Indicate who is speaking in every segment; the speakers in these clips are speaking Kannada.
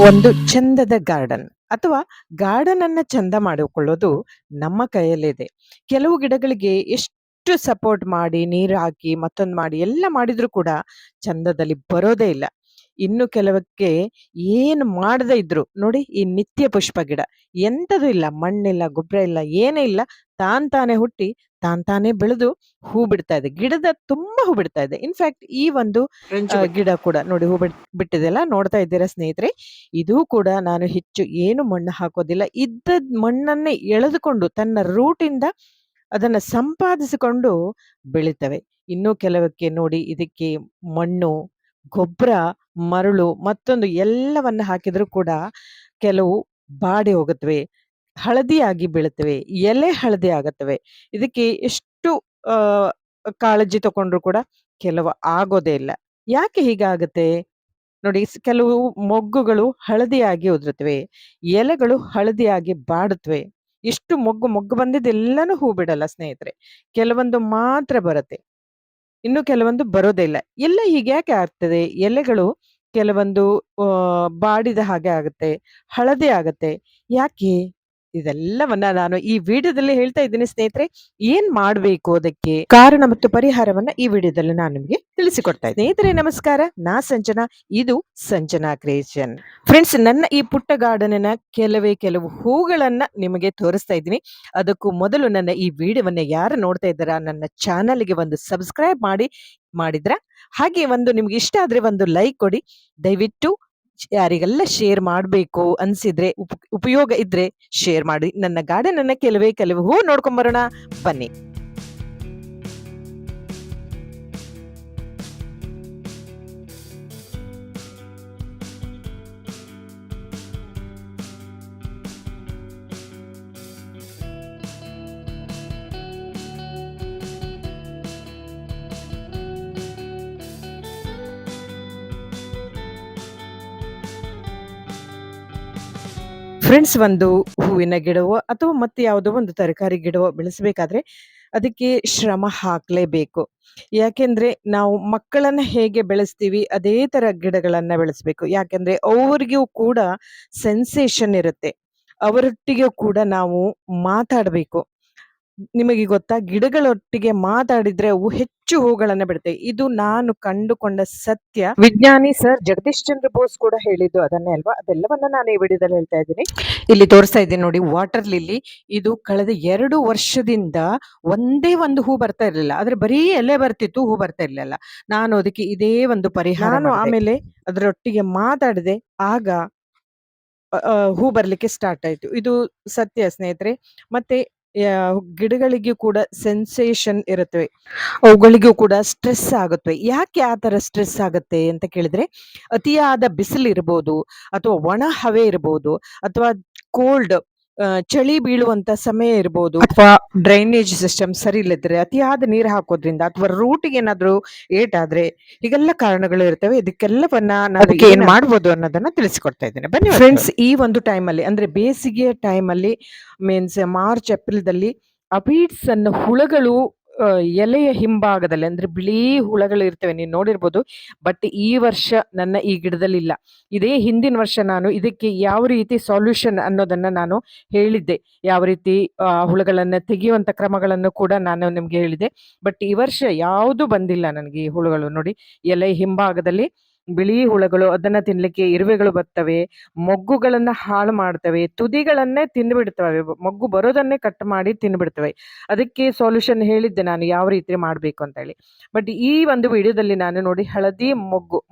Speaker 1: ಒಂದು ಚಂದದ ಗಾರ್ಡನ್ ಅಥವಾ ಗಾರ್ಡನ್ ಅನ್ನ ಚಂದ ಮಾಡಿಕೊಳ್ಳೋದು ನಮ್ಮ ಕೈಯಲ್ಲಿದೆ. ಕೆಲವು ಗಿಡಗಳಿಗೆ ಎಷ್ಟು ಸಪೋರ್ಟ್ ಮಾಡಿ, ನೀರು ಹಾಕಿ, ಮತ್ತೊಂದು ಮಾಡಿ ಎಲ್ಲ ಮಾಡಿದ್ರೂ ಕೂಡ ಚಂದದಲ್ಲಿ ಬರೋದೇ ಇಲ್ಲ. ಇನ್ನು ಕೆಲವಕ್ಕೆ ಏನು ಮಾಡದೇ ಇದ್ರು ನೋಡಿ, ಈ ನಿತ್ಯ ಪುಷ್ಪ ಗಿಡ ಎಂಥದೂ ಇಲ್ಲ, ಮಣ್ಣಿಲ್ಲ, ಗೊಬ್ಬರ ಇಲ್ಲ, ಏನೇ ಇಲ್ಲ, ತಾನೇ ಹುಟ್ಟಿ ತಾನೇ ಬೆಳೆದು ಹೂ ಬಿಡ್ತಾ ಇದೆ. ಗಿಡದ ತುಂಬಾ ಹೂ ಬಿಡ್ತಾ ಇದೆ. ಇನ್ಫ್ಯಾಕ್ಟ್ ಈ ಒಂದು ಗಿಡ ಕೂಡ ನೋಡಿ ಹೂ ಬಿಟ್ಟಿದೆಲ್ಲ, ನೋಡ್ತಾ ಇದ್ದೀರಾ ಸ್ನೇಹಿತರೆ. ಇದು ಕೂಡ ನಾನು ಹೆಚ್ಚು ಏನು ಮಣ್ಣು ಹಾಕೋದಿಲ್ಲ. ಇದ್ದದ್ ಮಣ್ಣನ್ನೇ ಎಳೆದುಕೊಂಡು ತನ್ನ ರೂಟಿಂದ ಅದನ್ನ ಸಂಪಾದಿಸಿಕೊಂಡು ಬೆಳಿತವೆ. ಇನ್ನು ಕೆಲವಕ್ಕೆ ನೋಡಿ, ಇದಕ್ಕೆ ಮಣ್ಣು, ಗೊಬ್ಬರ, ಮರಳು ಮತ್ತೊಂದು ಎಲ್ಲವನ್ನ ಹಾಕಿದ್ರು ಕೂಡ ಕೆಲವು ಬಾಡಿ ಹೋಗುತ್ತವೆ, ಹಳದಿಯಾಗಿ ಬೀಳುತ್ತವೆ, ಎಲೆ ಹಳದಿ ಆಗತ್ತವೆ. ಇದಕ್ಕೆ ಎಷ್ಟು ಆ ಕಾಳಜಿ ತಗೊಂಡ್ರು ಕೂಡ ಕೆಲವು ಆಗೋದೇ ಇಲ್ಲ. ಯಾಕೆ ಹೀಗಾಗತ್ತೆ? ನೋಡಿ, ಕೆಲವು ಮೊಗ್ಗುಗಳು ಹಳದಿಯಾಗಿ ಉದುರುತ್ತವೆ, ಎಲೆಗಳು ಹಳದಿಯಾಗಿ ಬಾಡುತ್ತವೆ. ಇಷ್ಟು ಮೊಗ್ಗು ಬಂದಿದ್ದೆಲ್ಲನೂ ಹೂ ಬಿಡಲ್ಲ ಸ್ನೇಹಿತರೆ. ಕೆಲವೊಂದು ಮಾತ್ರ ಬರುತ್ತೆ, ಇನ್ನು ಕೆಲವೊಂದು ಬರೋದೇ ಇಲ್ಲ. ಎಲ್ಲ ಹೀಗ್ಯಾಕೆ ಆಗ್ತದೆ? ಎಲೆಗಳು ಕೆಲವೊಂದು ಬಾಡಿದ ಹಾಗೆ ಆಗುತ್ತೆ, ಹಳದಿ ಆಗತ್ತೆ. ಯಾಕೆ? ಇದೆಲ್ಲವನ್ನ ನಾನು ಈ ವಿಡಿಯೋದಲ್ಲಿ ಹೇಳ್ತಾ ಇದ್ದೀನಿ ಸ್ನೇಹಿತರೆ. ಏನ್ ಮಾಡ್ಬೇಕು ಅದಕ್ಕೆ ಕಾರಣ ಮತ್ತು ಪರಿಹಾರವನ್ನ ಈ ವಿಡಿಯೋದಲ್ಲಿ ನಾನು ನಿಮಗೆ ತಿಳಿಸಿಕೊಡ್ತಾ ಇದ್ದೀನಿ. ಸ್ನೇಹಿತರೆ ನಮಸ್ಕಾರ, ನಾ ಸಂಜನಾ, ಇದು ಸಂಜನಾ ಕ್ರಿಯೇಷನ್. ಫ್ರೆಂಡ್ಸ್, ನನ್ನ ಈ ಪುಟ್ಟ ಗಾರ್ಡನಿನ ಕೆಲವು ಹೂಗಳನ್ನ ನಿಮಗೆ ತೋರಿಸ್ತಾ ಇದ್ದೀನಿ. ಅದಕ್ಕೂ ಮೊದಲು ನನ್ನ ಈ ವಿಡಿಯೋವನ್ನ ಯಾರು ನೋಡ್ತಾ ಇದ್ದಾರಾ, ನನ್ನ ಚಾನಲ್ಗೆ ಒಂದು ಸಬ್ಸ್ಕ್ರೈಬ್ ಮಾಡಿದ್ರ, ಹಾಗೆ ಒಂದು ನಿಮ್ಗೆ ಇಷ್ಟ ಆದ್ರೆ ಒಂದು ಲೈಕ್ ಕೊಡಿ. ದಯವಿಟ್ಟು ಯಾರಿಗೆಲ್ಲ ಶೇರ್ ಮಾಡಬೇಕು ಅನ್ಸಿದ್ರೆ, ಉಪಯೋಗ ಇದ್ರೆ ಶೇರ್ ಮಾಡಿ. ನನ್ನ ಗಾರ್ಡನ್ ಅನ್ನ ಕೆಲವು ಹೂ ನೋಡ್ಕೊಂಡ್ ಬರೋಣ ಬನ್ನಿ. ಫ್ರೆಂಡ್ಸ್, ಒಂದು ಹೂವಿನ ಗಿಡವೋ ಅಥವಾ ಮತ್ತೆ ಯಾವುದೋ ಒಂದು ತರಕಾರಿ ಗಿಡವೋ ಬೆಳೆಸಬೇಕಾದ್ರೆ ಅದಕ್ಕೆ ಶ್ರಮ ಹಾಕ್ಲೇಬೇಕು. ಯಾಕೆಂದ್ರೆ ನಾವು ಮಕ್ಕಳನ್ನ ಹೇಗೆ ಬೆಳೆಸ್ತೀವಿ ಅದೇ ತರ ಗಿಡಗಳನ್ನ ಬೆಳೆಸ್ಬೇಕು. ಯಾಕೆಂದ್ರೆ ಅವ್ರಿಗೂ ಕೂಡ ಸೆನ್ಸೇಷನ್ ಇರುತ್ತೆ, ಅವರೊಟ್ಟಿಗೆ ಕೂಡ ನಾವು ಮಾತಾಡ್ಬೇಕು. ನಿಮಗೆ ಗೊತ್ತಾ, ಗಿಡಗಳೊಟ್ಟಿಗೆ ಮಾತಾಡಿದ್ರೆ ಅವು ಹೆಚ್ಚು ಹೂಗಳನ್ನ ಬಿಡುತ್ತೆ. ಇದು ನಾನು ಕಂಡುಕೊಂಡ ಸತ್ಯ. ವಿಜ್ಞಾನಿ ಸರ್ ಜಗದೀಶ್ ಚಂದ್ರ ಬೋಸ್ ಕೂಡ ಹೇಳಿದ್ದು ಅದನ್ನೇ ಅಲ್ವಾ? ಅದೆಲ್ಲವನ್ನ ನಾನು ಈ ವಿಡಿಯೋದಲ್ಲಿ ಹೇಳ್ತಾ ಇದ್ದೀನಿ. ಇಲ್ಲಿ ತೋರಿಸ್ತಾ ಇದ್ದೀನಿ ನೋಡಿ, ವಾಟರ್ ಲಿಲ್ಲಿ. ಇದು ಕಳೆದ 2 ವರ್ಷದಿಂದ ಒಂದೇ ಒಂದು ಹೂ ಬರ್ತಾ ಇರ್ಲಿಲ್ಲ, ಆದ್ರೆ ಬರೀ ಎಲೆ ಬರ್ತಿತ್ತು, ಹೂ ಬರ್ತಾ ಇರ್ಲಿಲ್ಲ. ನಾನು ಅದಕ್ಕೆ ಇದೇ ಒಂದು ಪರಿಹಾರ ಆಮೇಲೆ ಅದರೊಟ್ಟಿಗೆ ಮಾತಾಡಿದೆ, ಆಗ ಹೂ ಬರ್ಲಿಕ್ಕೆ ಸ್ಟಾರ್ಟ್ ಆಯ್ತು. ಇದು ಸತ್ಯ ಸ್ನೇಹಿತರೆ. ಮತ್ತೆ ಗಿಡಗಳಿಗೂ ಕೂಡ ಸೆನ್ಸೇಷನ್ ಇರುತ್ತವೆ, ಅವುಗಳಿಗೂ ಕೂಡ ಸ್ಟ್ರೆಸ್ ಆಗುತ್ತವೆ. ಯಾಕೆ ಆ ತರ ಸ್ಟ್ರೆಸ್ ಆಗುತ್ತೆ ಅಂತ ಕೇಳಿದ್ರೆ, ಅತಿಯಾದ ಬಿಸಿಲು ಇರಬಹುದು, ಅಥವಾ ಒಣ ಹವೆ ಇರಬಹುದು, ಅಥವಾ ಕೋಲ್ಡ್ ಚಳಿ ಬೀಳುವಂತ ಸಮಯ ಇರಬಹುದು, ಅಥವಾ ಡ್ರೈನೇಜ್ ಸಿಸ್ಟಮ್ ಸರಿ ಇಲ್ಲದ್ರೆ, ಅತಿಯಾದ ನೀರು ಹಾಕೋದ್ರಿಂದ, ಅಥವಾ ರೂಟಿಗೆ ಏನಾದ್ರೂ ಏಟಾದ್ರೆ, ಹೀಗೆಲ್ಲ ಕಾರಣಗಳು ಇರ್ತವೆ. ಇದಕ್ಕೆಲ್ಲವನ್ನ ನಾನು ಏನ್ ಮಾಡ್ಬೋದು ಅನ್ನೋದನ್ನ ತಿಳಿಸಿಕೊಡ್ತಾ ಇದ್ದೇನೆ ಬನ್ನಿ ಫ್ರೆಂಡ್ಸ್. ಈ ಒಂದು ಟೈಮಲ್ಲಿ ಅಂದ್ರೆ ಬೇಸಿಗೆಯ ಟೈಮಲ್ಲಿ, ಮೀನ್ಸ್ ಮಾರ್ಚ್ ಏಪ್ರಿಲ್ದಲ್ಲಿ ಅಪೀಡ್ಸ್ ಅನ್ನೋ ಹುಳಗಳು ಎಲೆಯ ಹಿಂಭಾಗದಲ್ಲಿ ಅಂದ್ರೆ ಬಿಳಿ ಹುಳಗಳು ಇರ್ತವೆ, ನೀವು ನೋಡಿರ್ಬೋದು. ಬಟ್ ಈ ವರ್ಷ ನನ್ನ ಈ ಗಿಡದಲ್ಲಿ ಇಲ್ಲ. ಇದೇ ಹಿಂದಿನ ವರ್ಷ ನಾನು ಇದಕ್ಕೆ ಯಾವ ರೀತಿ ಸೊಲ್ಯೂಷನ್ ಅನ್ನೋದನ್ನ ನಾನು ಹೇಳಿದ್ದೆ, ಯಾವ ರೀತಿ ಹುಳುಗಳನ್ನ ತೆಗೆಯುವಂತ ಕ್ರಮಗಳನ್ನು ಕೂಡ ನಾನು ನಿಮ್ಗೆ ಹೇಳಿದೆ. ಬಟ್ ಈ ವರ್ಷ ಯಾವುದು ಬಂದಿಲ್ಲ ನನಗೆ ಈ ಹುಳುಗಳು. ನೋಡಿ, ಎಲೆ ಹಿಂಭಾಗದಲ್ಲಿ ಬಿಳಿ ಹುಳಗಳು, ಅದನ್ನ ತಿನ್ಲಿಕ್ಕೆ ಇರುವೆಗಳು ಬರ್ತವೆ, ಮೊಗ್ಗುಗಳನ್ನ ಹಾಳು ಮಾಡ್ತವೆ, ತುದಿಗಳನ್ನೇ ತಿಂದ್ಬಿಡ್ತವೆ, ಮೊಗ್ಗು ಬರೋದನ್ನೇ ಕಟ್ ಮಾಡಿ ತಿಂದ್ಬಿಡ್ತವೆ. ಅದಕ್ಕೆ ಸೊಲ್ಯೂಷನ್ ಹೇಳಿದ್ದೆ ನಾನು ಯಾವ ರೀತಿ ಮಾಡ್ಬೇಕು ಅಂತ ಹೇಳಿ. ಬಟ್ ಈ ಒಂದು ವಿಡಿಯೋದಲ್ಲಿ ನಾನು ನೋಡಿ, ಹಳದಿ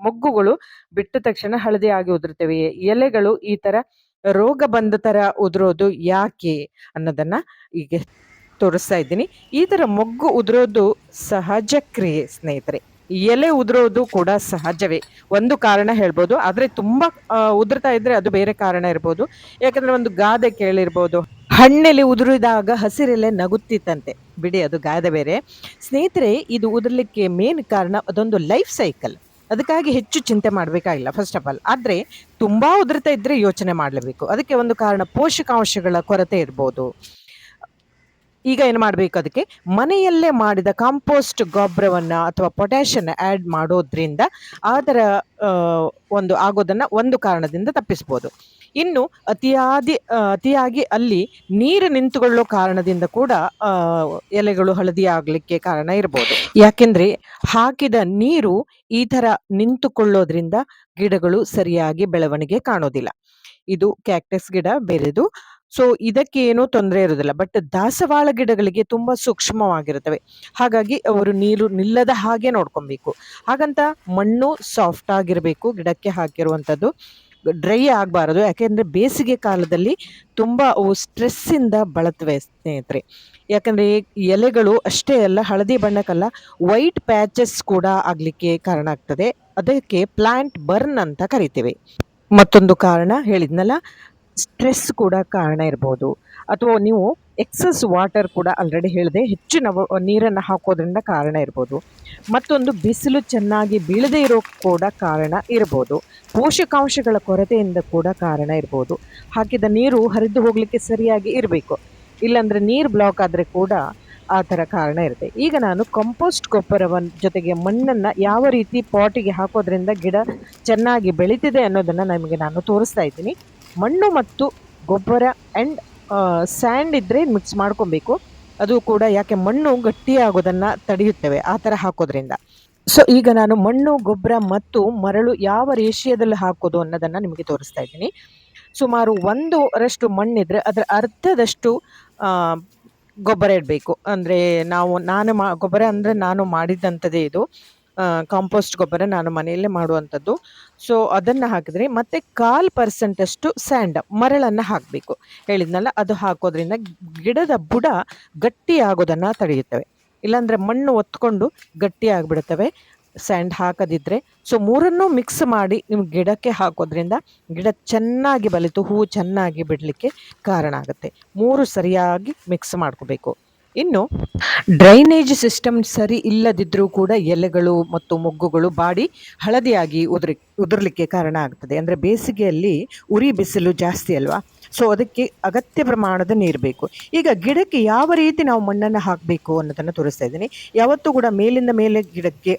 Speaker 1: ಮೊಗ್ಗುಗಳು ಬಿಟ್ಟ ತಕ್ಷಣ ಹಳದಿ ಆಗಿ ಉದುರ್ತವೆ, ಎಲೆಗಳು ಈ ತರ ರೋಗ ಬಂದ ತರ ಉದುರೋದು ಯಾಕೆ ಅನ್ನೋದನ್ನ ಈಗ ತೋರಿಸ್ತಾ ಇದ್ದೀನಿ. ಈ ತರ ಮೊಗ್ಗು ಉದುರೋದು ಸಹಜ ಕ್ರಿಯೆ ಸ್ನೇಹಿತರೆ. ಎಲೆ ಉದುರೋದು ಕೂಡ ಸಹಜವೇ. ಒಂದು ಕಾರಣ ಹೇಳ್ಬೋದು, ಆದ್ರೆ ತುಂಬಾ ಉದುರ್ತಾ ಇದ್ರೆ ಅದು ಬೇರೆ ಕಾರಣ ಇರ್ಬೋದು. ಯಾಕಂದ್ರೆ ಒಂದು ಗಾದೆ ಕೇಳಿರ್ಬೋದು, ಹಣ್ಣೆಲೆ ಉದುರಿದಾಗ ಹಸಿರೆಲೆ ನಗುತ್ತಿತ್ತಂತೆ. ಬಿಡಿ, ಅದು ಗಾದೆ ಬೇರೆ ಸ್ನೇಹಿತರೆ. ಇದು ಉದುರ್ಲಿಕ್ಕೆ ಮೇನ್ ಕಾರಣ ಅದೊಂದು ಲೈಫ್ ಸೈಕಲ್. ಅದಕ್ಕಾಗಿ ಹೆಚ್ಚು ಚಿಂತೆ ಮಾಡ್ಬೇಕಾಗಿಲ್ಲ ಫಸ್ಟ್ ಆಫ್ ಆಲ್. ಆದ್ರೆ ತುಂಬಾ ಉದುರ್ತಾ ಇದ್ರೆ ಯೋಚನೆ ಮಾಡ್ಲೇಬೇಕು. ಅದಕ್ಕೆ ಒಂದು ಕಾರಣ ಪೋಷಕಾಂಶಗಳ ಕೊರತೆ ಇರ್ಬೋದು. ಈಗ ಏನು ಮಾಡಬೇಕು, ಅದಕ್ಕೆ ಮನೆಯಲ್ಲೇ ಮಾಡಿದ ಕಾಂಪೋಸ್ಟ್ ಗೊಬ್ಬರವನ್ನ ಅಥವಾ ಪೊಟ್ಯಾಷನ್ನ ಆಡ್ ಮಾಡೋದ್ರಿಂದ ಅದರ ಆ, ಒಂದು ಆಗೋದನ್ನ ಒಂದು ಕಾರಣದಿಂದ ತಪ್ಪಿಸ್ಬೋದು. ಇನ್ನು ಅತಿಯಾಗಿ ಅಲ್ಲಿ ನೀರು ನಿಂತುಕೊಳ್ಳೋ ಕಾರಣದಿಂದ ಕೂಡ ಆ ಎಲೆಗಳು ಹಳದಿ ಆಗ್ಲಿಕ್ಕೆ ಕಾರಣ ಇರಬಹುದು. ಯಾಕೆಂದ್ರೆ ಹಾಕಿದ ನೀರು ಈ ತರ ನಿಂತುಕೊಳ್ಳೋದ್ರಿಂದ ಗಿಡಗಳು ಸರಿಯಾಗಿ ಬೆಳವಣಿಗೆ ಕಾಣೋದಿಲ್ಲ. ಇದು ಕ್ಯಾಕ್ಟಸ್ ಗಿಡ ಬೇರೆದು. ಸೊ ಇದಕ್ಕೆ ಏನೂ ತೊಂದರೆ ಇರುವುದಿಲ್ಲ. ಬಟ್ ದಾಸವಾಳ ಗಿಡಗಳಿಗೆ ತುಂಬಾ ಸೂಕ್ಷ್ಮವಾಗಿರುತ್ತವೆ. ಹಾಗಾಗಿ ಅವರು ನೀರು ನಿಲ್ಲದ ಹಾಗೆ ನೋಡ್ಕೊಬೇಕು. ಹಾಗಂತ ಮಣ್ಣು ಸಾಫ್ಟ್ ಆಗಿರಬೇಕು. ಗಿಡಕ್ಕೆ ಹಾಕಿರುವಂತದ್ದು ಡ್ರೈ ಆಗಬಾರದು. ಯಾಕೆಂದ್ರೆ ಬೇಸಿಗೆ ಕಾಲದಲ್ಲಿ ತುಂಬಾ ಅವು ಸ್ಟ್ರೆಸ್ ಇಂದ ಬಳಲ್ತವೆ ಸ್ನೇಹಿತರೆ. ಯಾಕಂದ್ರೆ ಎಲೆಗಳು ಅಷ್ಟೇ ಅಲ್ಲ, ಹಳದಿ ಬಣ್ಣಕ್ಕಲ್ಲ, ವೈಟ್ ಪ್ಯಾಚಸ್ ಕೂಡ ಆಗ್ಲಿಕ್ಕೆ ಕಾರಣ ಆಗ್ತದೆ. ಅದಕ್ಕೆ ಪ್ಲಾಂಟ್ ಬರ್ನ್ ಅಂತ ಕರಿತೇವೆ. ಮತ್ತೊಂದು ಕಾರಣ ಹೇಳಿದ್ನಲ್ಲ, ಸ್ಟ್ರೆಸ್ ಕೂಡ ಕಾರಣ ಇರಬಹುದು. ಅಥವಾ ನೀವು ಎಕ್ಸಸ್ ವಾಟರ್ ಕೂಡ ಆಲ್ರೆಡಿ ಹೇಳಿದೆ, ಹೆಚ್ಚಿನ ನೀರನ್ನು ಹಾಕೋದ್ರಿಂದ ಕಾರಣ ಇರ್ಬೋದು. ಮತ್ತೊಂದು ಬಿಸಿಲು ಚೆನ್ನಾಗಿ ಬೀಳದೇ ಇರೋ ಕೂಡ ಕಾರಣ ಇರ್ಬೋದು. ಪೋಷಕಾಂಶಗಳ ಕೊರತೆಯಿಂದ ಕೂಡ ಕಾರಣ ಇರ್ಬೋದು. ಹಾಕಿದ ನೀರು ಹರಿದು ಹೋಗ್ಲಿಕ್ಕೆ ಸರಿಯಾಗಿ ಇರಬೇಕು. ಇಲ್ಲಾಂದ್ರೆ ನೀರು ಬ್ಲಾಕ್ ಆದ್ರೆ ಕೂಡ ಆ ಥರ ಕಾರಣ ಇರುತ್ತೆ. ಈಗ ನಾನು ಕಂಪೋಸ್ಟ್ ಗೊಬ್ಬರವನ್ನ ಜೊತೆಗೆ ಮಣ್ಣನ್ನು ಯಾವ ರೀತಿ ಪಾಟಿಗೆ ಹಾಕೋದ್ರಿಂದ ಗಿಡ ಚೆನ್ನಾಗಿ ಬೆಳೀತಿದೆ ಅನ್ನೋದನ್ನು ನಾನು ತೋರಿಸ್ತಾ ಇದ್ದೀನಿ. ಮಣ್ಣು ಮತ್ತು ಗೊಬ್ಬರ ಆ್ಯಂಡ್ ಸ್ಯಾಂಡ್ ಇದ್ದರೆ ಮಿಕ್ಸ್ ಮಾಡ್ಕೊಬೇಕು. ಅದು ಕೂಡ ಯಾಕೆ ಮಣ್ಣು ಗಟ್ಟಿಯಾಗೋದನ್ನು ತಡೆಯುತ್ತವೆ ಆ ಥರ ಹಾಕೋದ್ರಿಂದ. ಸೊ ಈಗ ನಾನು ಮಣ್ಣು, ಗೊಬ್ಬರ ಮತ್ತು ಮರಳು ಯಾವ ರೇಷಿಯೋದಲ್ಲಿ ಹಾಕೋದು ಅನ್ನೋದನ್ನು ನಿಮಗೆ ತೋರಿಸ್ತಾ ಇದ್ದೀನಿ. ಸುಮಾರು 1ರಷ್ಟು ಮಣ್ಣಿದ್ರೆ ಅದರ ಅರ್ಧದಷ್ಟು ಗೊಬ್ಬರ ಇಡಬೇಕು. ಅಂದರೆ ಗೊಬ್ಬರ ಅಂದರೆ ನಾನು ಮಾಡಿದ್ದಂಥದ್ದೇ ಇದು. ಕಾಂಪೋಸ್ಟ್ ಗೊಬ್ಬರ ನಾನು ಮನೆಯಲ್ಲೇ ಮಾಡುವಂಥದ್ದು. ಸೊ ಅದನ್ನು ಹಾಕಿದ್ರೆ ಮತ್ತೆ 1/4% ಅಷ್ಟು ಸ್ಯಾಂಡ್ ಮರಳನ್ನು ಹಾಕಬೇಕು. ಹೇಳಿದ್ನಲ್ಲ, ಅದು ಹಾಕೋದ್ರಿಂದ ಗಿಡದ ಬುಡ ಗಟ್ಟಿ ಆಗೋದನ್ನು ತಡೆಯುತ್ತವೆ. ಇಲ್ಲಾಂದರೆ ಮಣ್ಣು ಒತ್ಕೊಂಡು ಗಟ್ಟಿ ಆಗಿಬಿಡ್ತವೆ ಸ್ಯಾಂಡ್ ಹಾಕದಿದ್ರೆ. ಸೊ ಮೂರನ್ನೂ ಮಿಕ್ಸ್ ಮಾಡಿ ನಿಮ್ಮ ಗಿಡಕ್ಕೆ ಹಾಕೋದ್ರಿಂದ ಗಿಡ ಚೆನ್ನಾಗಿ ಬಲಿತು ಹೂವು ಚೆನ್ನಾಗಿ ಬಿಡಲಿಕ್ಕೆ ಕಾರಣ ಆಗುತ್ತೆ. ಮೂರು ಸರಿಯಾಗಿ ಮಿಕ್ಸ್ ಮಾಡ್ಕೋಬೇಕು. ಇನ್ನು ಡ್ರೈನೇಜ್ ಸಿಸ್ಟಮ್ ಸರಿ ಇಲ್ಲದಿದ್ರೂ ಕೂಡ ಎಲೆಗಳು ಮತ್ತು ಮೊಗ್ಗುಗಳು ಬಾಡಿ ಹಳದಿಯಾಗಿ ಉದುರ್ಲಿಕ್ಕೆ ಕಾರಣ ಆಗ್ತದೆ. ಅಂದರೆ ಬೇಸಿಗೆಯಲ್ಲಿ ಉರಿ ಬಿಸಿಲು ಜಾಸ್ತಿ ಅಲ್ವಾ. ಸೊ ಅದಕ್ಕೆ ಅಗತ್ಯ ಪ್ರಮಾಣದ ನೀರು ಬೇಕು. ಈಗ ಗಿಡಕ್ಕೆ ಯಾವ ರೀತಿ ನಾವು ಮಣ್ಣನ್ನು ಹಾಕಬೇಕು ಅನ್ನೋದನ್ನು ತೋರಿಸ್ತಾ ಇದ್ದೀನಿ. ಯಾವತ್ತೂ ಕೂಡ ಮೇಲಿಂದ ಮೇಲೆ ಗಿಡಕ್ಕೆ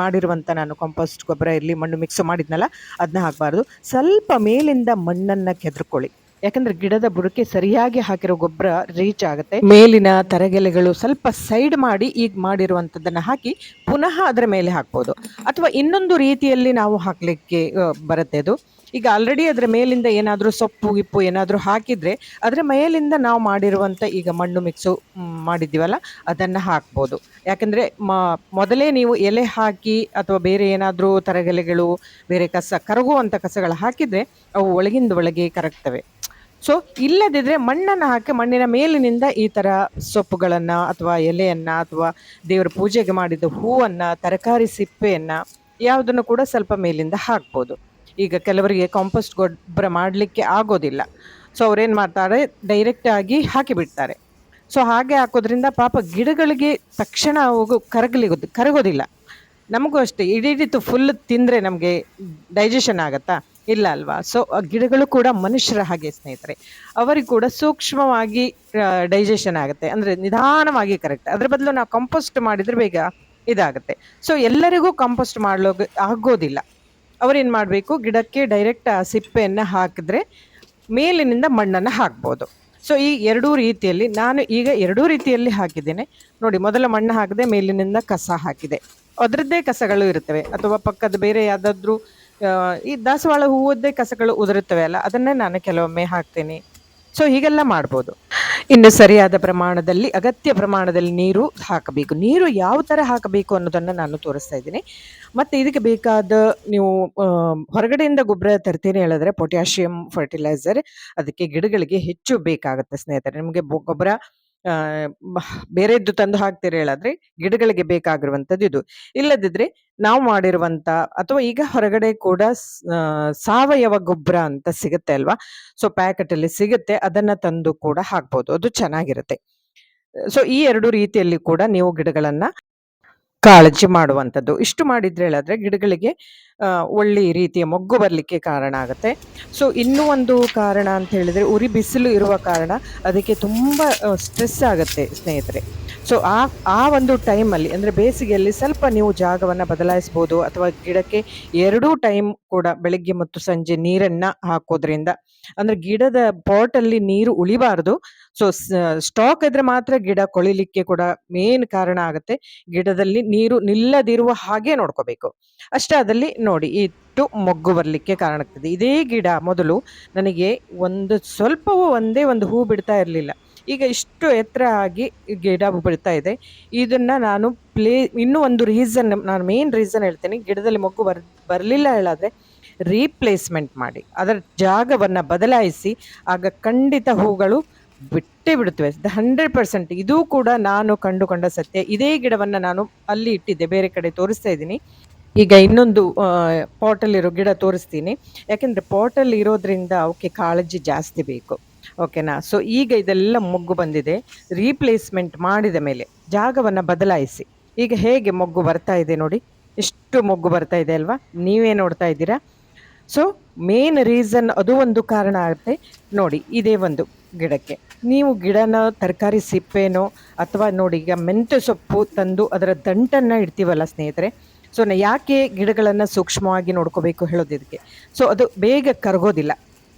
Speaker 1: ಮಾಡಿರುವಂಥ ನಾನು ಕಾಂಪೋಸ್ಟ್ ಗೊಬ್ಬರ ಇರಲಿ, ಮಣ್ಣು ಮಿಕ್ಸ್ ಮಾಡಿದ್ನಲ್ಲ, ಅದನ್ನ ಹಾಕಬಾರ್ದು. ಸ್ವಲ್ಪ ಮೇಲಿಂದ ಮಣ್ಣನ್ನು ಕೆದರ್ಕೊಳ್ಳಿ. ಯಾಕಂದ್ರೆ ಗಿಡದ ಬುಡಕ್ಕೆ ಸರಿಯಾಗಿ ಹಾಕಿರೋ ಗೊಬ್ಬರ ರೀಚ್ ಆಗುತ್ತೆ. ಮೇಲಿನ ತರಗೆಲೆಗಳು ಸ್ವಲ್ಪ ಸೈಡ್ ಮಾಡಿ ಈಗ ಮಾಡಿರುವಂಥದ್ದನ್ನು ಹಾಕಿ ಪುನಃ ಅದರ ಮೇಲೆ ಹಾಕ್ಬೋದು. ಅಥವಾ ಇನ್ನೊಂದು ರೀತಿಯಲ್ಲಿ ನಾವು ಹಾಕಲಿಕ್ಕೆ ಬರುತ್ತೆ ಅದು. ಈಗ ಆಲ್ರೆಡಿ ಅದರ ಮೇಲಿಂದ ಏನಾದರೂ ಸೊಪ್ಪು ಗಿಪ್ಪು ಏನಾದರೂ ಹಾಕಿದರೆ ಅದರ ಮೇಲಿಂದ ನಾವು ಮಾಡಿರುವಂಥ ಈಗ ಮಣ್ಣು ಮಿಕ್ಸು ಮಾಡಿದ್ದೀವಲ್ಲ ಅದನ್ನು ಹಾಕ್ಬೋದು. ಯಾಕಂದರೆ ಮೊದಲೇ ನೀವು ಎಲೆ ಹಾಕಿ ಅಥವಾ ಬೇರೆ ಏನಾದರೂ ತರಗೆಲೆಗಳು, ಬೇರೆ ಕರಗುವಂಥ ಕಸಗಳು ಹಾಕಿದರೆ ಅವು ಒಳಗಿಂದ ಒಳಗೆ ಕರಗ್ತವೆ. ಸೊ ಇಲ್ಲದಿದ್ರೆ ಮಣ್ಣನ್ನು ಹಾಕಿ ಮಣ್ಣಿನ ಮೇಲಿನಿಂದ ಈ ಥರ ಸೊಪ್ಪುಗಳನ್ನು ಅಥವಾ ಎಲೆಯನ್ನು ಅಥವಾ ದೇವರ ಪೂಜೆಗೆ ಮಾಡಿದ ಹೂವನ್ನು, ತರಕಾರಿ ಸಿಪ್ಪೆಯನ್ನು ಯಾವುದನ್ನು ಕೂಡ ಸ್ವಲ್ಪ ಮೇಲಿಂದ ಹಾಕ್ಬೋದು. ಈಗ ಕೆಲವರಿಗೆ ಕಾಂಪೋಸ್ಟ್ ಗೊಬ್ಬರ ಮಾಡಲಿಕ್ಕೆ ಆಗೋದಿಲ್ಲ. ಸೊ ಅವ್ರೇನು ಮಾಡ್ತಾರೆ, ಡೈರೆಕ್ಟಾಗಿ ಹಾಕಿಬಿಡ್ತಾರೆ. ಸೊ ಹಾಗೆ ಹಾಕೋದ್ರಿಂದ ಪಾಪ ಗಿಡಗಳಿಗೆ ತಕ್ಷಣ ಅವು ಕರಗೋದಿಲ್ಲ. ನಮಗೂ ಅಷ್ಟೇ ಇಡೀ ಫುಲ್ ತಿಂದರೆ ನಮಗೆ ಡೈಜೆಷನ್ ಆಗತ್ತಾ? ಇಲ್ಲ ಅಲ್ವಾ. ಸೊ ಗಿಡಗಳು ಕೂಡ ಮನುಷ್ಯರ ಹಾಗೆ ಸ್ನೇಹಿತರೆ, ಅವರಿಗೆ ಕೂಡ ಸೂಕ್ಷ್ಮವಾಗಿ ಡೈಜೆಷನ್ ಆಗುತ್ತೆ. ಅಂದರೆ ನಿಧಾನವಾಗಿ ಕರೆಕ್ಟ್. ಅದ್ರ ಬದಲು ನಾವು ಕಂಪೋಸ್ಟ್ ಮಾಡಿದರೆ ಬೇಗ ಇದಾಗುತ್ತೆ. ಸೊ ಎಲ್ಲರಿಗೂ ಕಂಪೋಸ್ಟ್ ಆಗೋದಿಲ್ಲ. ಅವ್ರೇನು ಮಾಡಬೇಕು, ಗಿಡಕ್ಕೆ ಡೈರೆಕ್ಟ್ ಸಿಪ್ಪೆಯನ್ನು ಹಾಕಿದ್ರೆ ಮೇಲಿನಿಂದ ಮಣ್ಣನ್ನು ಹಾಕ್ಬೋದು. ಸೊ ಈ ಎರಡೂ ರೀತಿಯಲ್ಲಿ ನಾನು ಈಗ ಎರಡೂ ರೀತಿಯಲ್ಲಿ ಹಾಕಿದ್ದೇನೆ ನೋಡಿ. ಮೊದಲ ಮಣ್ಣು ಹಾಕಿದೆ, ಮೇಲಿನಿಂದ ಕಸ ಹಾಕಿದೆ. ಅದರದ್ದೇ ಕಸಗಳು ಇರುತ್ತವೆ, ಅಥವಾ ಪಕ್ಕದ ಬೇರೆ ಯಾವುದಾದ್ರೂ ಈ ದಾಸವಾಳ ಹೂವದ್ದೇ ಕಸಗಳು ಉದುರುತ್ತವೆ ಅಲ್ಲ, ಅದನ್ನೇ ನಾನು ಕೆಲವೊಮ್ಮೆ ಹಾಕ್ತೇನೆ. ಸೊ ಹೀಗೆಲ್ಲ ಮಾಡ್ಬೋದು. ಇನ್ನು ಸರಿಯಾದ ಪ್ರಮಾಣದಲ್ಲಿ, ಅಗತ್ಯ ಪ್ರಮಾಣದಲ್ಲಿ ನೀರು ಹಾಕಬೇಕು. ನೀರು ಯಾವ ಥರ ಹಾಕಬೇಕು ಅನ್ನೋದನ್ನು ನಾನು ತೋರಿಸ್ತಾ ಇದ್ದೀನಿ. ಮತ್ತು ಇದಕ್ಕೆ ಬೇಕಾದ, ನೀವು ಹೊರಗಡೆಯಿಂದ ಗೊಬ್ಬರ ತರ್ತೀನಿ ಹೇಳಿದ್ರೆ ಪೊಟ್ಯಾಷಿಯಂ ಫರ್ಟಿಲೈಸರ್ ಅದಕ್ಕೆ ಗಿಡಗಳಿಗೆ ಹೆಚ್ಚು ಬೇಕಾಗುತ್ತೆ ಸ್ನೇಹಿತರೆ. ನಿಮಗೆ ಗೊಬ್ಬರ ಬೇರೆದ್ದು ತಂದು ಹಾಕ್ತೀರಿ ಹೇಳಿದ್ರೆ ಗಿಡಗಳಿಗೆ ಬೇಕಾಗಿರುವಂಥದ್ದು ಇದು. ಇಲ್ಲದಿದ್ರೆ ನಾವು ಮಾಡಿರುವಂಥ, ಅಥವಾ ಈಗ ಹೊರಗಡೆ ಕೂಡ ಸಾವಯವ ಗೊಬ್ಬರ ಅಂತ ಸಿಗುತ್ತೆ ಅಲ್ವಾ. ಸೊ ಪ್ಯಾಕೆಟಲ್ಲಿ ಸಿಗುತ್ತೆ, ಅದನ್ನು ತಂದು ಕೂಡ ಹಾಕ್ಬೋದು, ಅದು ಚೆನ್ನಾಗಿರುತ್ತೆ. ಸೊ ಈ ಎರಡು ರೀತಿಯಲ್ಲಿ ಕೂಡ ನೀವು ಗಿಡಗಳನ್ನು ಕಾಳಜಿ ಮಾಡುವಂಥದ್ದು. ಇಷ್ಟು ಮಾಡಿದ್ರೆ ಹೇಳಿದ್ರೆ ಗಿಡಗಳಿಗೆ ಒಳ್ಳೆ ರೀತಿಯ ಮೊಗ್ಗು ಬರಲಿಕ್ಕೆ ಕಾರಣ ಆಗುತ್ತೆ. ಸೊ ಇನ್ನೂ ಒಂದು ಕಾರಣ ಅಂತ ಹೇಳಿದ್ರೆ ಉರಿ ಬಿಸಿಲು ಇರುವ ಕಾರಣ ಅದಕ್ಕೆ ತುಂಬ ಸ್ಟ್ರೆಸ್ ಆಗುತ್ತೆ ಸ್ನೇಹಿತರೆ. ಸೊ ಆ ಒಂದು ಟೈಮಲ್ಲಿ ಅಂದರೆ ಬೇಸಿಗೆಯಲ್ಲಿ ಸ್ವಲ್ಪ ನೀವು ಜಾಗವನ್ನು ಬದಲಾಯಿಸ್ಬೋದು, ಅಥವಾ ಗಿಡಕ್ಕೆ 2 ಟೈಮ್ ಕೂಡ ಬೆಳಿಗ್ಗೆ ಮತ್ತು ಸಂಜೆ ನೀರನ್ನು ಹಾಕೋದ್ರಿಂದ, ಅಂದರೆ ಗಿಡದ ಪಾಟಲ್ಲಿ ನೀರು ಉಳಿಬಾರ್ದು. ಸೊ ಸ್ಟಾಕ್ ಇದ್ರೆ ಮಾತ್ರ ಗಿಡ ಕೊಳಿಲಿಕ್ಕೆ ಕೂಡ ಮೇನ್ ಕಾರಣ ಆಗುತ್ತೆ. ಗಿಡದಲ್ಲಿ ನೀರು ನಿಲ್ಲದಿರುವ ಹಾಗೆ ನೋಡ್ಕೋಬೇಕು. ಅಷ್ಟಾದಲ್ಲಿ ನೋಡಿ ಇಟ್ಟು ಮೊಗ್ಗು ಬರಲಿಕ್ಕೆ ಕಾರಣ ಆಗ್ತದೆ. ಇದೇ ಗಿಡ ಮೊದಲು ನನಗೆ ಒಂದು ಸ್ವಲ್ಪವೂ ಒಂದೇ ಒಂದು ಹೂ ಬಿಡ್ತಾ ಇರಲಿಲ್ಲ. ಈಗ ಇಷ್ಟು ಎತ್ತರ ಆಗಿ ಗಿಡ ಬಿಡ್ತಾ ಇದೆ. ಇದನ್ನ ನಾನು ಇನ್ನೂ ಒಂದು ರೀಸನ್, ನಾನು ಮೇನ್ ರೀಸನ್ ಹೇಳ್ತೇನೆ. ಗಿಡದಲ್ಲಿ ಮೊಗ್ಗು ಬರಲಿಲ್ಲ ಹೇಳಾದ್ರೆ ರೀಪ್ಲೇಸ್ಮೆಂಟ್ ಮಾಡಿ, ಅದರ ಜಾಗವನ್ನು ಬದಲಾಯಿಸಿ, ಆಗ ಖಂಡಿತ ಹೂಗಳು ಬಿಟ್ಟೇ ಬಿಡುತ್ತವೆ 100%. ಇದು ಕೂಡ ನಾನು ಕಂಡುಕೊಂಡ ಸತ್ಯ. ಇದೇ ಗಿಡವನ್ನು ನಾನು ಅಲ್ಲಿ ಇಟ್ಟಿದ್ದೆ, ಬೇರೆ ಕಡೆ ತೋರಿಸ್ತಾ ಇದ್ದೀನಿ. ಈಗ ಇನ್ನೊಂದು ಪಾಟಲ್ಲಿರೋ ಗಿಡ ತೋರಿಸ್ತೀನಿ. ಯಾಕೆಂದರೆ ಪಾಟಲ್ಲಿ ಇರೋದ್ರಿಂದ ಅವಕ್ಕೆ ಕಾಳಜಿ ಜಾಸ್ತಿ ಬೇಕು, ಓಕೆನಾ. ಸೊ ಈಗ ಇದೆಲ್ಲ ಮೊಗ್ಗು ಬಂದಿದೆ. ರೀಪ್ಲೇಸ್ಮೆಂಟ್ ಮಾಡಿದ ಮೇಲೆ ಜಾಗವನ್ನು ಬದಲಾಯಿಸಿ ಈಗ ಹೇಗೆ ಮೊಗ್ಗು ಬರ್ತಾ ಇದೆ ನೋಡಿ, ಎಷ್ಟು ಮೊಗ್ಗು ಬರ್ತಾ ಇದೆ ಅಲ್ವಾ, ನೀವೇ ನೋಡ್ತಾ ಇದ್ದೀರಾ. ಸೊ ಮೇನ್ ರೀಸನ್ ಅದು ಒಂದು ಕಾರಣ ಆಗುತ್ತೆ ನೋಡಿ. ಇದೇ ಒಂದು ಗಿಡಕ್ಕೆ ನೀವು ಗಿಡನ ತರಕಾರಿ ಸಿಪ್ಪೆನೋ ಅಥವಾ ನೋಡಿ ಈಗ ಮೆಂತ್ಯ ಸೊಪ್ಪು ತಂದು ಅದರ ದಂಟನ್ನು ಇಡ್ತೀವಲ್ಲ ಸ್ನೇಹಿತರೆ. ಸೊ ಯಾಕೆ ಗಿಡಗಳನ್ನು ಸೂಕ್ಷ್ಮವಾಗಿ ನೋಡ್ಕೋಬೇಕು ಹೇಳೋದು ಇದಕ್ಕೆ. ಸೊ ಅದು ಬೇಗ ಕರಗೋದಿಲ್ಲ,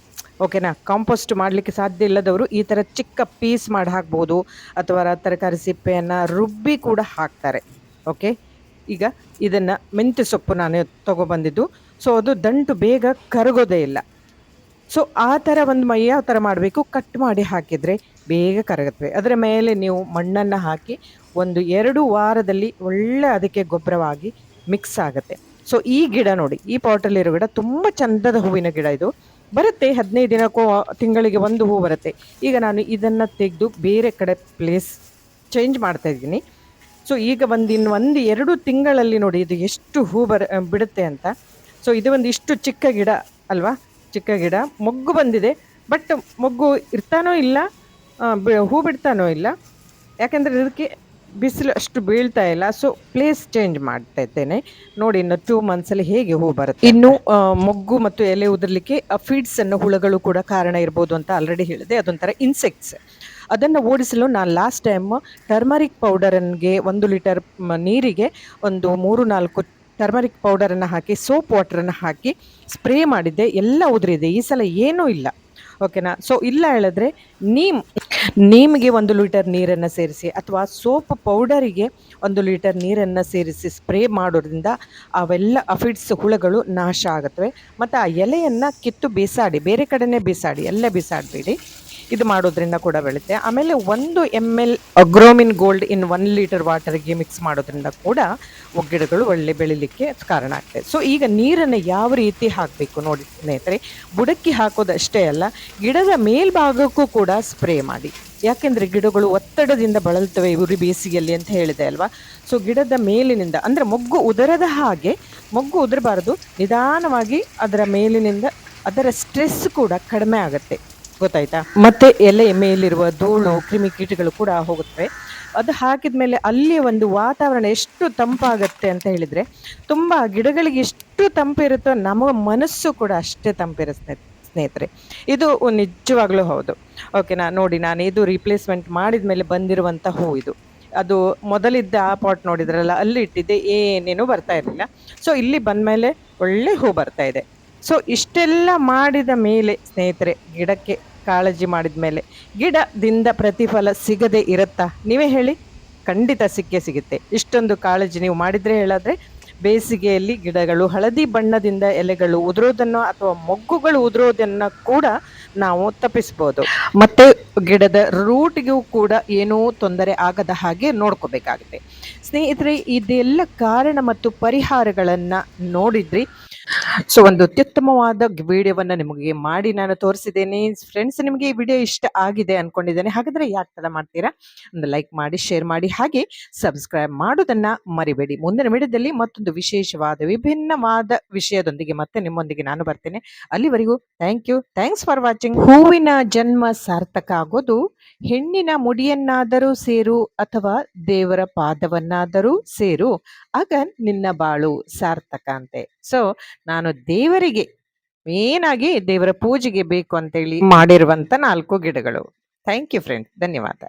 Speaker 1: ಓಕೆನಾ. ಕಾಂಪೋಸ್ಟ್ ಮಾಡಲಿಕ್ಕೆ ಸಾಧ್ಯ ಇಲ್ಲದವರು ಈ ಥರ ಚಿಕ್ಕ ಪೀಸ್ ಮಾಡಿ ಹಾಕ್ಬೋದು, ಅಥವಾ ತರಕಾರಿ ಸಿಪ್ಪೆಯನ್ನು ರುಬ್ಬಿ ಕೂಡ ಹಾಕ್ತಾರೆ, ಓಕೆ. ಈಗ ಇದನ್ನು ಮೆಂತ್ಯ ಸೊಪ್ಪು ನಾನು ತೊಗೊಬಂದಿದ್ದು. ಸೊ ಅದು ದಂಟು ಬೇಗ ಕರಗೋದೇ ಇಲ್ಲ. ಸೊ ಆ ಥರ ಒಂದು ಯಾವ ಥರ ಮಾಡಬೇಕು, ಕಟ್ ಮಾಡಿ ಹಾಕಿದರೆ ಬೇಗ ಕರಗುತ್ತವೆ. ಅದರ ಮೇಲೆ ನೀವು ಮಣ್ಣನ್ನು ಹಾಕಿ 1-2 ವಾರದಲ್ಲಿ ಒಳ್ಳೆ ಅದಕ್ಕೆ ಗೊಬ್ಬರವಾಗಿ ಮಿಕ್ಸ್ ಆಗುತ್ತೆ. ಸೊ ಈ ಗಿಡ ನೋಡಿ, ಈ ಪಾಟಲ್ಲಿರೋ ಗಿಡ ತುಂಬ ಚಂದದ ಹೂವಿನ ಗಿಡ. ಇದು ಬರುತ್ತೆ 15 ದಿನಕ್ಕೋ ತಿಂಗಳಿಗೆ ಒಂದು ಹೂ ಬರುತ್ತೆ. ಈಗ ನಾನು ಇದನ್ನು ತೆಗೆದು ಬೇರೆ ಕಡೆ ಪ್ಲೇಸ್ ಚೇಂಜ್ ಮಾಡ್ತಾ ಇದ್ದೀನಿ. ಸೊ ಈಗ 1-2 ತಿಂಗಳಲ್ಲಿ ನೋಡಿ ಇದು ಎಷ್ಟು ಹೂ ಬಿಡುತ್ತೆ ಅಂತ. ಸೊ ಇದು ಒಂದು ಇಷ್ಟು ಚಿಕ್ಕ ಗಿಡ ಅಲ್ವಾ, ಚಿಕ್ಕ ಗಿಡ, ಮೊಗ್ಗು ಬಂದಿದೆ. ಬಟ್ ಮೊಗ್ಗು ಇರ್ತಾನೋ ಇಲ್ಲ, ಹೂ ಬಿಡ್ತಾನೋ ಇಲ್ಲ, ಯಾಕೆಂದರೆ ಇದಕ್ಕೆ ಬಿಸಿಲು ಅಷ್ಟು ಬೀಳ್ತಾ ಇಲ್ಲ. ಸೊ ಪ್ಲೇಸ್ ಚೇಂಜ್ ಮಾಡ್ತಾ ಇದ್ದೇನೆ ನೋಡಿ. ಇನ್ನು 2 ಮಂತ್ಸಲ್ಲಿ ಹೇಗೆ ಹೂ ಬರುತ್ತೆ. ಇನ್ನು ಮೊಗ್ಗು ಮತ್ತು ಎಲೆ ಉದುರಲಿಕ್ಕೆ ಫೀಡ್ಸ್ ಅನ್ನು ಹುಳುಗಳು ಕೂಡ ಕಾರಣ ಇರ್ಬೋದು ಅಂತ ಆಲ್ರೆಡಿ ಹೇಳಿದೆ. ಅದೊಂಥರ ಇನ್ಸೆಕ್ಟ್ಸ್. ಅದನ್ನು ಓಡಿಸಲು ನಾನು ಲಾಸ್ಟ್ ಟೈಮ್ ಟರ್ಮರಿಕ್ ಪೌಡರನ್ಗೆ 1 ಲೀಟರ್ ನೀರಿಗೆ ಒಂದು 3-4 ಟರ್ಮರಿಕ್ ಪೌಡರನ್ನು ಹಾಕಿ ಸೋಪ್ ವಾಟರನ್ನು ಹಾಕಿ ಸ್ಪ್ರೇ ಮಾಡಿದ್ದೆ. ಎಲ್ಲ ಉದುರಿದೆ. ಈ ಸಲ ಏನೂ ಇಲ್ಲ, ಓಕೆನಾ. ಸೊ ಇಲ್ಲ ಹೇಳಿದ್ರೆ ನೀಮ್ಗೆ 1 ಲೀಟರ್ ನೀರನ್ನು ಸೇರಿಸಿ, ಅಥವಾ ಸೋಪ್ ಪೌಡರಿಗೆ 1 ಲೀಟರ್ ನೀರನ್ನು ಸೇರಿಸಿ ಸ್ಪ್ರೇ ಮಾಡೋದ್ರಿಂದ ಅವೆಲ್ಲ ಅಫಿಡ್ಸ್ ಹುಳುಗಳು ನಾಶ ಆಗುತ್ತವೆ. ಮತ್ತು ಆ ಎಲೆಯನ್ನು ಕಿತ್ತು ಬಿಸಾಡಿ, ಬೇರೆ ಕಡೆನೇ ಬಿಸಾಡಿ, ಎಲ್ಲ ಬಿಸಾಡಬೇಡಿ. ಇದು ಮಾಡೋದ್ರಿಂದ ಕೂಡ ಬೆಳುತ್ತೆ. ಆಮೇಲೆ 1 ml Agromin gold in 1 litre ವಾಟರ್ಗೆ ಮಿಕ್ಸ್ ಮಾಡೋದ್ರಿಂದ ಕೂಡ ಗಿಡಗಳು ಒಳ್ಳೆ ಬೆಳಿಲಿಕ್ಕೆ ಕಾರಣ ಆಗ್ತದೆ. ಸೊ ಈಗ ನೀರನ್ನು ಯಾವ ರೀತಿ ಹಾಕಬೇಕು ನೋಡಿ ಸ್ನೇಹಿತರೆ. ಬುಡಕ್ಕೆ ಹಾಕೋದಷ್ಟೇ ಅಲ್ಲ, ಗಿಡದ ಮೇಲ್ಭಾಗಕ್ಕೂ ಕೂಡ ಸ್ಪ್ರೇ ಮಾಡಿ. ಯಾಕೆಂದರೆ ಗಿಡಗಳು ಒತ್ತಡದಿಂದ ಬಳಲ್ತವೆ ಉರಿ ಬೇಸಿಗೆಯಲ್ಲಿ ಅಂತ ಹೇಳಿದೆ ಅಲ್ವಾ. ಸೊ ಗಿಡದ ಮೇಲಿನಿಂದ, ಅಂದರೆ ಮೊಗ್ಗು ಉದರದ ಹಾಗೆ, ಮೊಗ್ಗು ಉದುರಬಾರ್ದು, ನಿಧಾನವಾಗಿ ಅದರ ಮೇಲಿನಿಂದ ಅದರ ಸ್ಟ್ರೆಸ್ ಕೂಡ ಕಡಿಮೆ ಆಗುತ್ತೆ, ಗೊತ್ತಾಯ್ತಾ. ಮತ್ತೆ ಎಲೆ ಮೇಲಿರುವ ಧೂಳು ಕ್ರಿಮಿಕೀಟಗಳು ಕೂಡ ಹೋಗುತ್ತವೆ. ಅದು ಹಾಕಿದ ಮೇಲೆ ಅಲ್ಲಿ ಒಂದು ವಾತಾವರಣ ಎಷ್ಟು ತಂಪಾಗುತ್ತೆ ಅಂತ ಹೇಳಿದರೆ, ತುಂಬ ಗಿಡಗಳಿಗೆ ಎಷ್ಟು ತಂಪಿರುತ್ತೋ ನಮ್ಮ ಮನಸ್ಸು ಕೂಡ ಅಷ್ಟೇ ತಂಪಿರುತ್ತೆ ಸ್ನೇಹಿತರೆ. ಇದು ನಿಜವಾಗ್ಲೂ ಹೌದು, ಓಕೆನಾ. ನೋಡಿ, ನಾನು ಇದು ರೀಪ್ಲೇಸ್ಮೆಂಟ್ ಮಾಡಿದ ಮೇಲೆ ಬಂದಿರುವಂಥ ಹೂ ಇದು. ಅದು ಮೊದಲಿದ್ದ ಆ ಪಾಟ್ ನೋಡಿದ್ರಲ್ಲ, ಅಲ್ಲಿ ಇಟ್ಟಿದ್ದೆ, ಏನೇನೂ ಬರ್ತಾ ಇರಲಿಲ್ಲ. ಸೊ ಇಲ್ಲಿ ಬಂದ ಮೇಲೆ ಒಳ್ಳೆ ಹೂ ಬರ್ತಾ ಇದೆ. ಸೊ ಇಷ್ಟೆಲ್ಲ ಮಾಡಿದ ಮೇಲೆ ಸ್ನೇಹಿತರೆ, ಗಿಡಕ್ಕೆ ಕಾಳಜಿ ಮಾಡಿದ ಮೇಲೆ ಗಿಡದಿಂದ ಪ್ರತಿಫಲ ಸಿಗದೆ ಇರುತ್ತಾ ನೀವೇ ಹೇಳಿ? ಖಂಡಿತ ಸಿಕ್ಕೇ ಸಿಗುತ್ತೆ. ಇಷ್ಟೊಂದು ಕಾಳಜಿ ನೀವು ಮಾಡಿದರೆ ಹೇಳಾದ್ರೆ ಬೇಸಿಗೆಯಲ್ಲಿ ಗಿಡಗಳು ಹಳದಿ ಬಣ್ಣದಿಂದ ಎಲೆಗಳು ಉದುರೋದನ್ನು ಅಥವಾ ಮೊಗ್ಗುಗಳು ಉದುರೋದನ್ನು ಕೂಡ ನಾವು ತಪ್ಪಿಸ್ಬೋದು. ಮತ್ತೆ ಗಿಡದ ರೂಟ್ಗೂ ಕೂಡ ಏನೂ ತೊಂದರೆ ಆಗದ ಹಾಗೆ ನೋಡ್ಕೋಬೇಕಾಗುತ್ತೆ ಸ್ನೇಹಿತರೆ. ಇದೆಲ್ಲ ಕಾರಣ ಮತ್ತು ಪರಿಹಾರಗಳನ್ನು ನೋಡಿದ್ರಿ. ಸೊ ಒಂದು ಅತ್ಯುತ್ತಮವಾದ ವಿಡಿಯೋವನ್ನ ನಿಮಗೆ ಮಾಡಿ ನಾನು ತೋರಿಸಿದ್ದೇನೆ. ಫ್ರೆಂಡ್ಸ್, ನಿಮಗೆ ಈ ವಿಡಿಯೋ ಇಷ್ಟ ಆಗಿದೆ ಅನ್ಕೊಂಡಿದ್ದೇನೆ. ಹಾಗಾದ್ರೆ ಯಾಕೆ ತಡ ಮಾಡ್ತೀರಾ? ಒಂದು ಲೈಕ್ ಮಾಡಿ, ಶೇರ್ ಮಾಡಿ, ಹಾಗೆ ಸಬ್ಸ್ಕ್ರೈಬ್ ಮಾಡೋದನ್ನ ಮರಿಬೇಡಿ. ಮುಂದಿನ ವಿಡಿಯೋದಲ್ಲಿ ಮತ್ತೊಂದು ವಿಶೇಷವಾದ ವಿಭಿನ್ನವಾದ ವಿಷಯದೊಂದಿಗೆ ಮತ್ತೆ ನಿಮ್ಮೊಂದಿಗೆ ನಾನು ಬರ್ತೇನೆ. ಅಲ್ಲಿವರೆಗೂ thank you. Thanks for watching. ಹೂವಿನ ಜನ್ಮ ಸಾರ್ಥಕ ಆಗೋದು ಹೆಣ್ಣಿನ ಮುಡಿಯನ್ನಾದರೂ ಸೇರು ಅಥವಾ ದೇವರ ಪಾದವನ್ನಾದರೂ ಸೇರು, ಆಗ ನಿನ್ನ ಬಾಳು ಸಾರ್ಥಕ ಅಂತೆ. ಸೊ ನಾನು ದೇವರಿಗೆ ಮೇನ್ ಆಗಿ ದೇವರ ಪೂಜೆಗೆ ಬೇಕು ಅಂತೇಳಿ ಮಾಡಿರುವಂತ 4 ಗಿಡಗಳು. ಥ್ಯಾಂಕ್ ಯು ಫ್ರೆಂಡ್, ಧನ್ಯವಾದ.